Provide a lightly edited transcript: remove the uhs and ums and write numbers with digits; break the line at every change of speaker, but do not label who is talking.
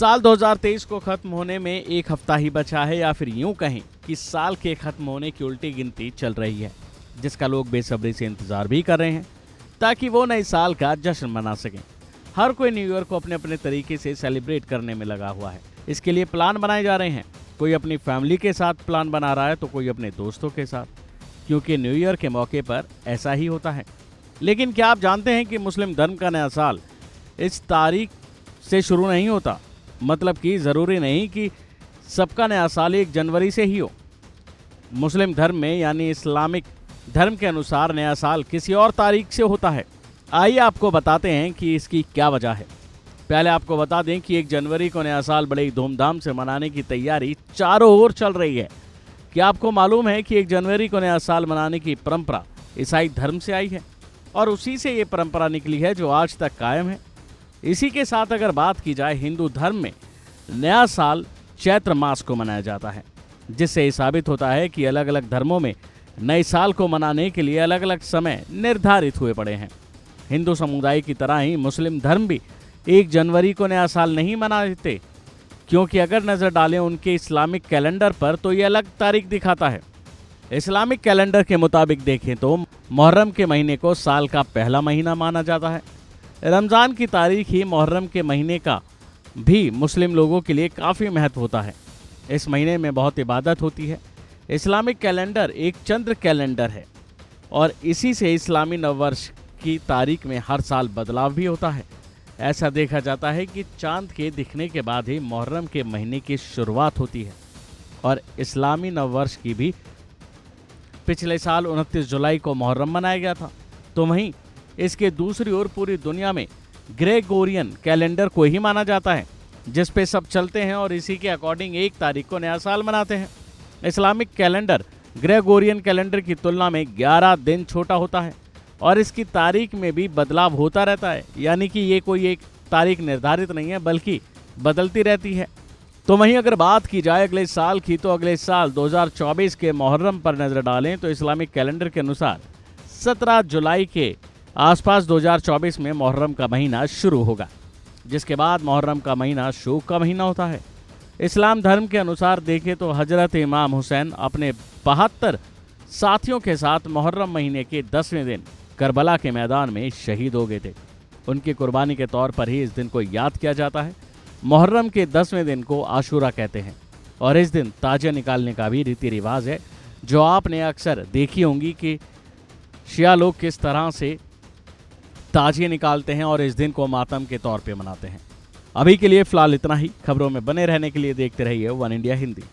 साल 2023 को खत्म होने में एक हफ्ता ही बचा है, या फिर यूं कहें कि साल के खत्म होने की उल्टी गिनती चल रही है, जिसका लोग बेसब्री से इंतजार भी कर रहे हैं ताकि वो नए साल का जश्न मना सकें। हर कोई न्यू ईयर को अपने अपने तरीके से सेलिब्रेट करने में लगा हुआ है। इसके लिए प्लान बनाए जा रहे हैं। कोई अपनी फैमिली के साथ प्लान बना रहा है तो कोई अपने दोस्तों के साथ, क्योंकि न्यू ईयर के मौके पर ऐसा ही होता है। लेकिन क्या आप जानते हैं कि मुस्लिम धर्म का नया साल इस तारीख से शुरू नहीं होता? मतलब कि ज़रूरी नहीं कि सबका नया साल 1 जनवरी से ही हो। मुस्लिम धर्म में यानी इस्लामिक धर्म के अनुसार नया साल किसी और तारीख से होता है। आइए आपको बताते हैं कि इसकी क्या वजह है। पहले आपको बता दें कि 1 जनवरी को नया साल बड़े ही धूमधाम से मनाने की तैयारी चारों ओर चल रही है। क्या आपको मालूम है कि 1 जनवरी को नया साल मनाने की परंपरा ईसाई धर्म से आई है और उसी से ये परंपरा निकली है जो आज तक कायम है। इसी के साथ अगर बात की जाए, हिंदू धर्म में नया साल चैत्र मास को मनाया जाता है, जिससे ये साबित होता है कि अलग अलग धर्मों में नए साल को मनाने के लिए अलग अलग समय निर्धारित हुए पड़े हैं। हिंदू समुदाय की तरह ही मुस्लिम धर्म भी 1 जनवरी को नया साल नहीं मनाते, क्योंकि अगर नज़र डालें उनके इस्लामिक कैलेंडर पर तो ये अलग तारीख दिखाता है। इस्लामिक कैलेंडर के मुताबिक देखें तो मुहर्रम के महीने को साल का पहला महीना माना जाता है। रमज़ान की तारीख ही मुहर्रम के महीने का भी मुस्लिम लोगों के लिए काफ़ी महत्व होता है। इस महीने में बहुत इबादत होती है। इस्लामिक कैलेंडर एक चंद्र कैलेंडर है और इसी से इस्लामी नववर्ष की तारीख में हर साल बदलाव भी होता है। ऐसा देखा जाता है कि चांद के दिखने के बाद ही मुहर्रम के महीने की शुरुआत होती है और इस्लामी नववर्ष की भी पिछले साल 29 जुलाई को मुहर्रम मनाया गया था। तो वहीं इसके दूसरी ओर पूरी दुनिया में ग्रेगोरियन कैलेंडर को ही माना जाता है, जिस पे सब चलते हैं और इसी के अकॉर्डिंग 1 तारीख को नया साल मनाते हैं। इस्लामिक कैलेंडर ग्रेगोरियन कैलेंडर की तुलना में 11 दिन छोटा होता है और इसकी तारीख में भी बदलाव होता रहता है, यानी कि ये कोई एक तारीख निर्धारित नहीं है बल्कि बदलती रहती है। तो वहीं अगर बात की जाए अगले साल की, तो अगले साल 2024 के मुहर्रम पर नज़र डालें तो इस्लामिक कैलेंडर के अनुसार 17 जुलाई के आसपास 2024 में मुहर्रम का महीना शुरू होगा, जिसके बाद मुहर्रम का महीना शोक का महीना होता है। इस्लाम धर्म के अनुसार देखें तो हजरत इमाम हुसैन अपने 72 साथियों के साथ मुहर्रम महीने के 10वें दिन करबला के मैदान में शहीद हो गए थे। उनकी कुर्बानी के तौर पर ही इस दिन को याद किया जाता है। मुहर्रम के 10वें दिन को आशूरा कहते हैं और इस दिन ताजिया निकालने का भी रीति रिवाज है, जो आपने अक्सर देखी होंगी कि शिया लोग किस तरह से ताजिए निकालते हैं और इस दिन को मातम के तौर पे मनाते हैं। अभी के लिए फिलहाल इतना ही। खबरों में बने रहने के लिए देखते रहिए वन इंडिया हिंदी।